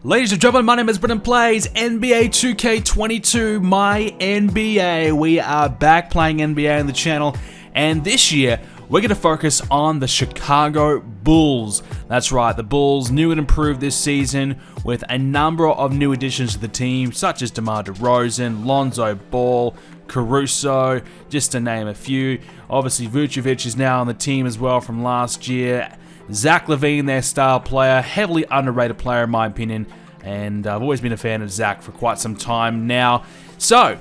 Ladies and gentlemen, my name is BrendenPlayz, NBA 2k22 MyNBA. We are back playing NBA on the channel, and this year we're going to focus on the Chicago Bulls. That's right, the Bulls new and improved this season with a number of new additions to the team, such as Demar Derozan, Lonzo Ball, Caruso, just to name a few. Obviously, Vucevic is now on the team as well from last year. Zach LaVine, their star player, heavily underrated player in my opinion, and I've always been a fan of Zach for quite some time now. So,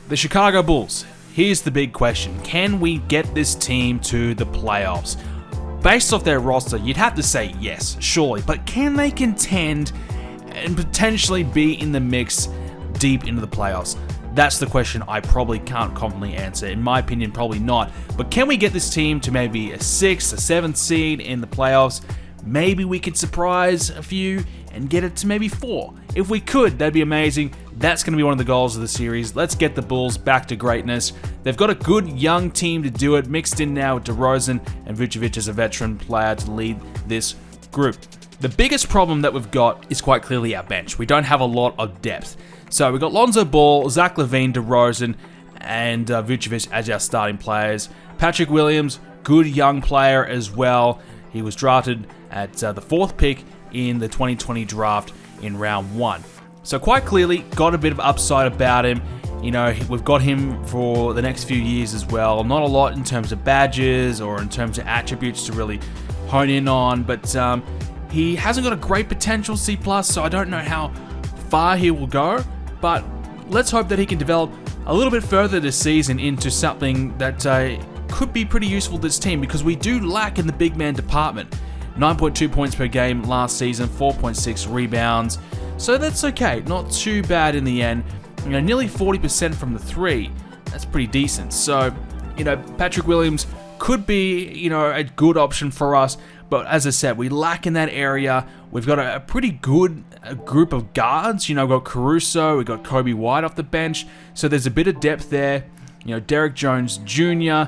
the Chicago Bulls, here's the big question. Can we get this team to the playoffs? Based off their roster, you'd have to say yes, surely, but can they contend and potentially be in the mix deep into the playoffs? That's the question I probably can't confidently answer. In my opinion, probably not. But can we get this team to maybe a 6th, a 7th seed in the playoffs? Maybe we could surprise a few and get it to maybe 4. If we could, that'd be amazing. That's going to be one of the goals of the series. Let's get the Bulls back to greatness. They've got a good young team to do it, mixed in now with Derozan and Vucevic as a veteran player to lead this group. The biggest problem that we've got is quite clearly our bench. We don't have a lot of depth. So we've got Lonzo Ball, Zach LaVine, DeRozan, and Vucevic as our starting players. Patrick Williams, good young player as well. He was drafted at the 4th pick in the 2020 draft in round 1. So quite clearly, got a bit of upside about him. You know, we've got him for the next few years as well. Not a lot in terms of badges or in terms of attributes to really hone in on, but he hasn't got a great potential C+, so I don't know how far he will go. But let's hope that he can develop a little bit further this season into something that could be pretty useful to this team, because we do lack in the big man department. 9.2 points per game last season, 4.6 rebounds. So that's okay, not too bad in the end. You know, nearly 40% from the 3. That's pretty decent. So, you know, Patrick Williams could be, you know, a good option for us. But as I said, we lack in that area. We've got a pretty good group of guards. You know, we've got Caruso, we've got Kobe White off the bench. So there's a bit of depth there. You know, Derek Jones Jr.,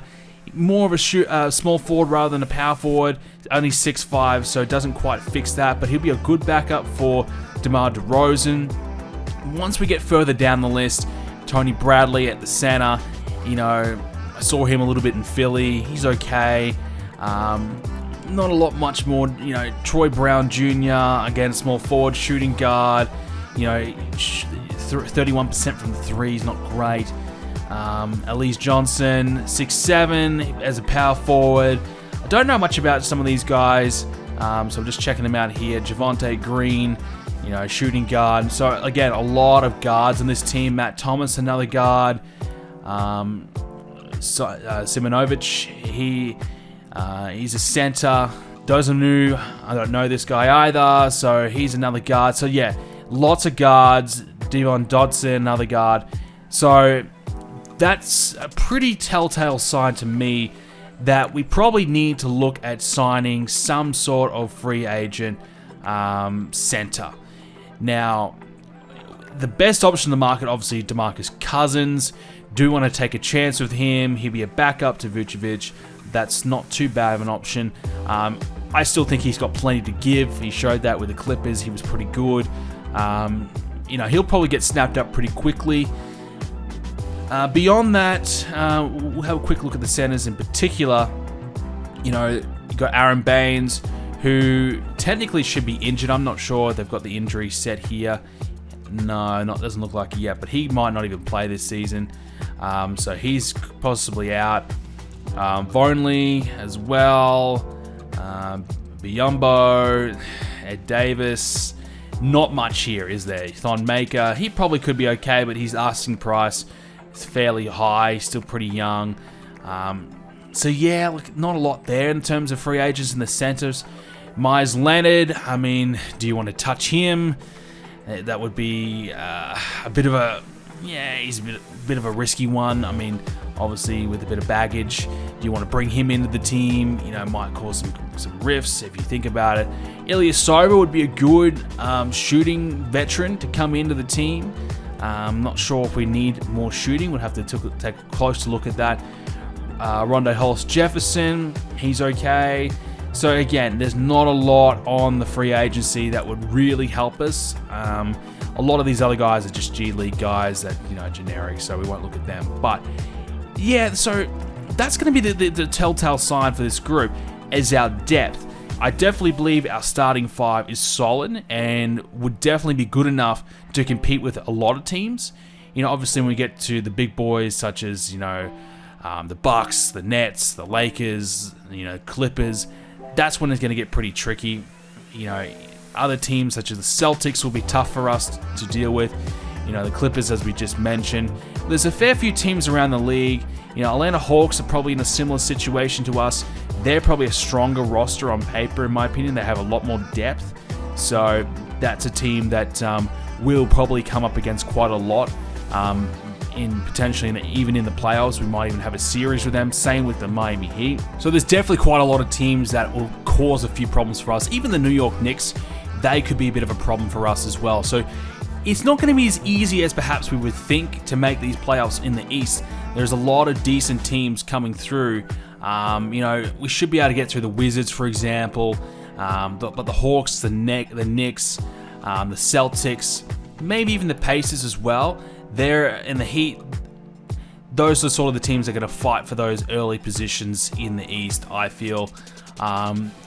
more of a small forward rather than a power forward. Only 6'5", so it doesn't quite fix that. But he'll be a good backup for Demar Derozan. Once we get further down the list, Tony Bradley at the center. You know, I saw him a little bit in Philly. He's okay. Not a lot much more. You know, Troy Brown Jr., again, small forward, shooting guard. You know, 31% from the 3 is not great. Elise Johnson, 6'7", as a power forward. I don't know much about some of these guys, so I'm just checking them out here. Javonte Green, you know, shooting guard. So again, a lot of guards on this team. Matt Thomas, another guard. Simonovic, he's a center. Dozanu, I don't know this guy either, so he's another guard. So yeah, lots of guards. Devon Dodson, another guard. So that's a pretty telltale sign to me that we probably need to look at signing some sort of free agent center. Now, the best option in the market, obviously, DeMarcus Cousins. Do want to take a chance with him. He'll be a backup to Vucevic. That's not too bad of an option. I still think he's got plenty to give. He showed that with the Clippers. He was pretty good. You know, he'll probably get snapped up pretty quickly. Beyond that, we'll have a quick look at the centers in particular. You know, you got Aaron Baines, who technically should be injured. I'm not sure. They've got the injury set here. No, doesn't look like it yet, but he might not even play this season. So he's possibly out. Vonley as well. Biyombo, Ed Davis. Not much here, is there? Thon Maker, he probably could be okay, but his asking price is fairly high. He's still pretty young. So yeah, look, not a lot there in terms of free agents in the centers. Myers Leonard, I mean, do you want to touch him? That would be a bit of a... Yeah, he's a bit of a risky one. I mean, obviously with a bit of baggage. Do you want to bring him into the team? You know, it might cause some rifts if you think about it. Ilyasova would be a good shooting veteran to come into the team. I'm not sure if we need more shooting. We'll have to take a closer look at that. Rondo Hollis Jefferson, he's okay. So again, there's not a lot on the free agency that would really help us. A lot of these other guys are just G League guys that, you know, generic, so we won't look at them. But yeah, so that's going to be the telltale sign for this group, is our depth. I definitely believe our starting five is solid and would definitely be good enough to compete with a lot of teams. You know, obviously when we get to the big boys such as, you know, the Bucks, the Nets, the Lakers, you know, Clippers, that's when it's going to get pretty tricky. You know, other teams such as the Celtics will be tough for us to deal with. You know, the Clippers, as we just mentioned. There's a fair few teams around the league. You know, Atlanta Hawks are probably in a similar situation to us. They're probably a stronger roster on paper, in my opinion. They have a lot more depth. So that's a team that will probably come up against quite a lot. Even in the playoffs, we might even have a series with them. Same with the Miami Heat. So there's definitely quite a lot of teams that will cause a few problems for us. Even the New York Knicks, they could be a bit of a problem for us as well. So it's not going to be as easy as perhaps we would think to make these playoffs in the East. There's a lot of decent teams coming through. You know, we should be able to get through the Wizards, for example. But the Hawks, the Knicks, the Celtics, maybe even the Pacers as well. They're in the Heat. Those are sort of the teams that are going to fight for those early positions in the East, I feel.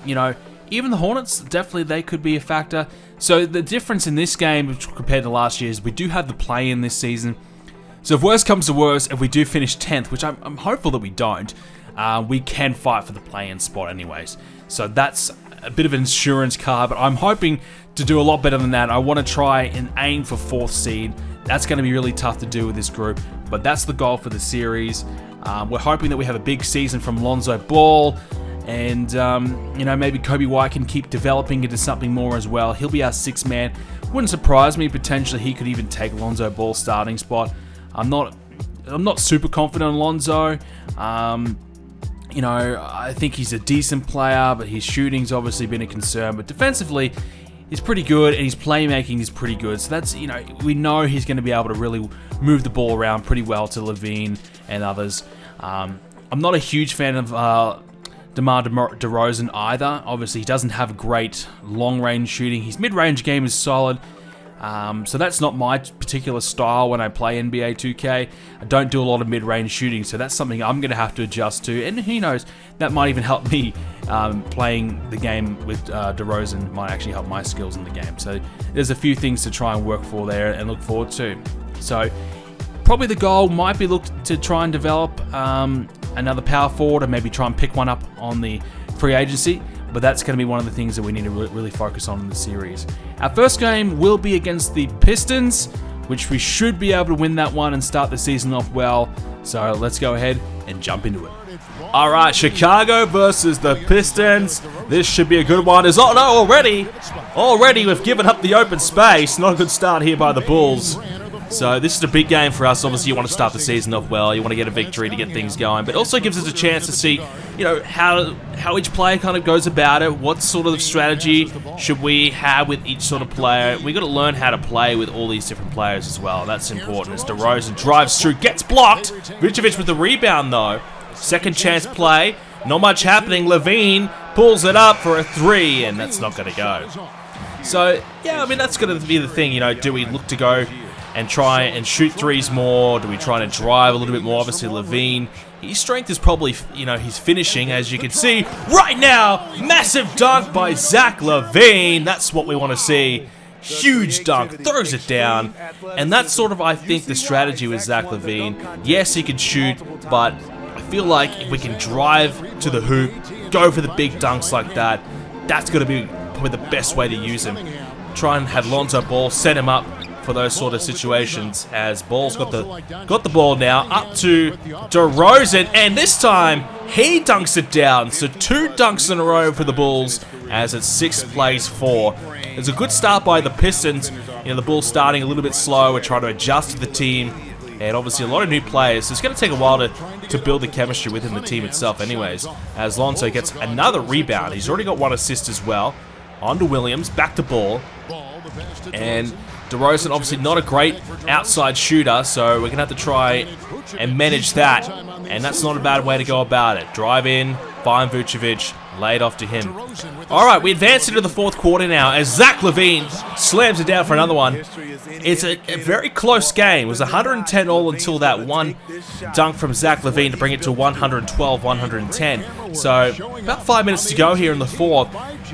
You know, even the Hornets, definitely they could be a factor. So the difference in this game compared to last year is we do have the play-in this season. So if worst comes to worst, if we do finish 10th, which I'm hopeful that we don't, we can fight for the play-in spot anyways. So that's a bit of an insurance card, but I'm hoping to do a lot better than that. I want to try and aim for 4th seed. That's going to be really tough to do with this group, but that's the goal for the series. We're hoping that we have a big season from Lonzo Ball, and you know, maybe Kobe White can keep developing into something more as well. He'll be our 6th man. Wouldn't surprise me, potentially he could even take Lonzo Ball's starting spot. I'm not super confident on Lonzo. You know, I think he's a decent player, but his shooting's obviously been a concern. But defensively, he's pretty good, and his playmaking is pretty good. So that's, you know, we know he's going to be able to really move the ball around pretty well to Levine and others. I'm not a huge fan of Demar Derozan either. Obviously, he doesn't have great long-range shooting. His mid-range game is solid. So that's not my particular style when I play NBA 2K. I don't do a lot of mid-range shooting, so that's something I'm going to have to adjust to. And who knows, that might even help me playing the game with DeRozan. Might actually help my skills in the game. So there's a few things to try and work for there and look forward to. So probably the goal might be look to try and develop another power forward, or maybe try and pick one up on the free agency. But that's going to be one of the things that we need to really focus on in the series. Our first game will be against the Pistons, which we should be able to win that one and start the season off well. So let's go ahead and jump into it. All right, Chicago versus the Pistons. This should be a good one. Already we've given up the open space. Not a good start here by the Bulls. So this is a big game for us. Obviously, you want to start the season off well. You want to get a victory to get things going. But it also gives us a chance to see, you know, how each player kind of goes about it. What sort of strategy should we have with each sort of player? We got to learn how to play with all these different players as well. That's important. As DeRozan drives through, gets blocked. Vucevic with the rebound though. Second chance play. Not much happening. Levine pulls it up for a 3, and that's not going to go. So yeah, I mean that's going to be the thing. You know, do we look to go and try and shoot threes more? Do we try to drive a little bit more? Obviously, Levine, his strength is probably, you know, his finishing, as you can see right now. Massive dunk by Zach LaVine. That's what we want to see. Huge dunk, throws it down. And that's sort of, I think, the strategy with Zach LaVine. Yes, he can shoot, but I feel like if we can drive to the hoop, go for the big dunks like that, that's going to be probably the best way to use him. Try and have Lonzo Ball set him up for those sort of situations, as Ball's got the ball now up to DeRozan, and this time he dunks it down. So 2 dunks in a row for the Bulls, as it's 6-4. It's a good start by the Pistons. You know, the Bulls starting a little bit slow. We're trying to adjust to the team, and obviously a lot of new players. So it's going to take a while to build the chemistry within the team itself anyways, as Lonzo gets another rebound. He's already got 1 assist as well. On to Williams, back to Ball, and DeRozan obviously not a great outside shooter, so we're going to have to try and manage that, and that's not a bad way to go about it. Drive in, find Vucevic, Laid off to him. Alright, we advance into the fourth quarter now as Zach LaVine slams it down for another one. It's a very close game. It was 110 all until that one dunk from Zach LaVine to bring it to 112, 110. So, about 5 minutes to go here in the fourth.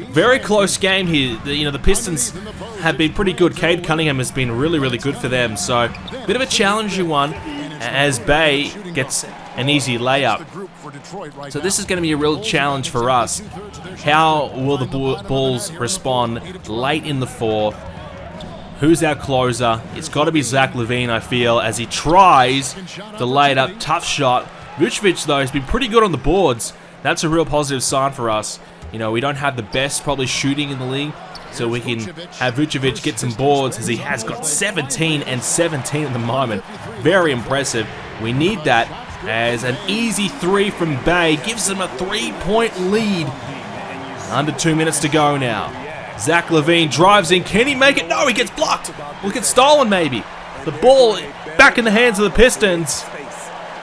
Very close game here. The Pistons have been pretty good. Cade Cunningham has been really, really good for them. So, bit of a challenging one as Bay gets an easy layup. So this is going to be a real challenge for us. How will the Bulls respond late in the fourth? Who's our closer? It's got to be Zach LaVine, I feel, as he tries to lay it up. Tough shot. Vucevic, though, has been pretty good on the boards. That's a real positive sign for us. We don't have the best, probably, shooting in the league, so we can have Vucevic get some boards, as he has got 17 and 17 at the moment. Very impressive. We need that, as an easy three from Bay gives them a 3-point lead. Under 2 minutes to go now. Zach LaVine drives in. Can he make it? No, he gets blocked. We'll get stolen, maybe. The ball back in the hands of the Pistons.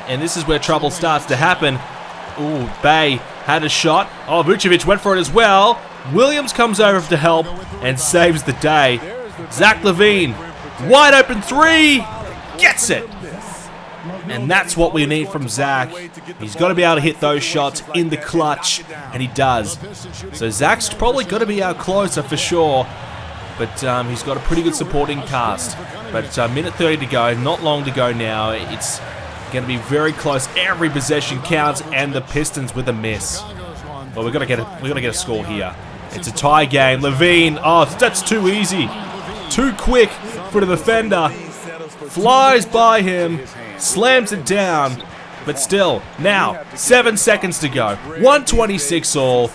And this is where trouble starts to happen. Ooh, Bay had a shot. Oh, Vucevic went for it as well. Williams comes over to help and saves the day. Zach LaVine, wide open three. Gets it. And that's what we need from Zach. He's got to be able to hit those shots in the clutch, and he does. So Zach's probably got to be our closer for sure, but he's got a pretty good supporting cast. But minute 30 to go, not long to go now. It's going to be very close. Every possession counts, and the Pistons with a miss. But we've got to get a score here. It's a tie game. LaVine, oh, that's too easy, too quick for the defender. Flies by him. Slams it down, but still, now, 7 seconds to go. 126 all.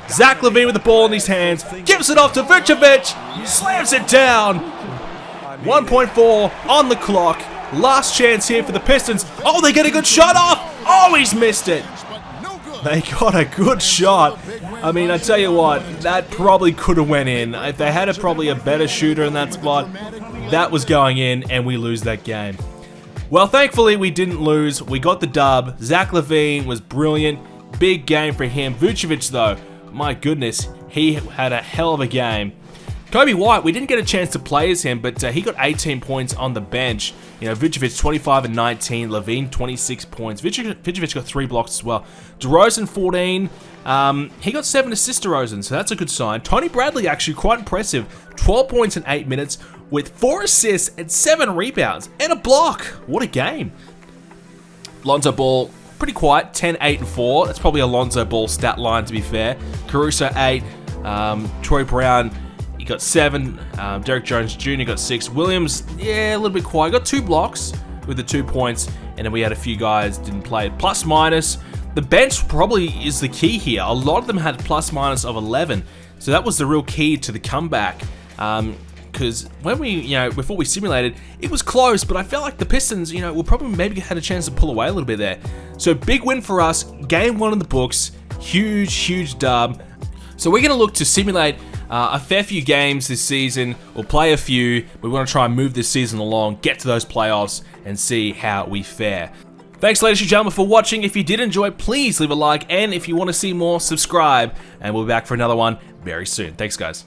Zach LaVine with the ball in his hands, gives it off to Vucevic, slams it down. 1.4 on the clock. Last chance here for the Pistons. Oh, they get a good shot off. Oh, he's missed it. They got a good shot. I mean, I tell you what, that probably could have went in. If they had probably a better shooter in that spot, that was going in, and we lose that game. Well, thankfully, we didn't lose. We got the dub. Zach LaVine was brilliant. Big game for him. Vucevic, though, my goodness, he had a hell of a game. Kobe White, we didn't get a chance to play as him, but he got 18 points on the bench. Vucevic 25 and 19. LaVine 26 points. Vucevic got 3 blocks as well. DeRozan 14. He got 7 assists, DeRozan, so that's a good sign. Tony Bradley, actually, quite impressive. 12 points in 8 minutes. With 4 assists and 7 rebounds and a block. What a game. Lonzo Ball, pretty quiet, 10, 8, and 4. That's probably a Lonzo Ball stat line, to be fair. Caruso, 8. Troy Brown, he got 7. Derek Jones Jr. got 6. Williams, yeah, a little bit quiet. Got 2 blocks with the 2 points. And then we had a few guys didn't play. Plus, minus. The bench probably is the key here. A lot of them had plus, minus of 11. So that was the real key to the comeback. Because when before we simulated, it was close, but I felt like the Pistons, will probably maybe had a chance to pull away a little bit there. So big win for us, game 1 in the books, huge dub. So we're going to look to simulate a fair few games this season. We'll play a few. We want to try and move this season along, get to those playoffs, and see how we fare. Thanks, ladies and gentlemen, for watching. If you did enjoy, please leave a like, and if you want to see more, subscribe, and we'll be back for another one very soon. Thanks, guys.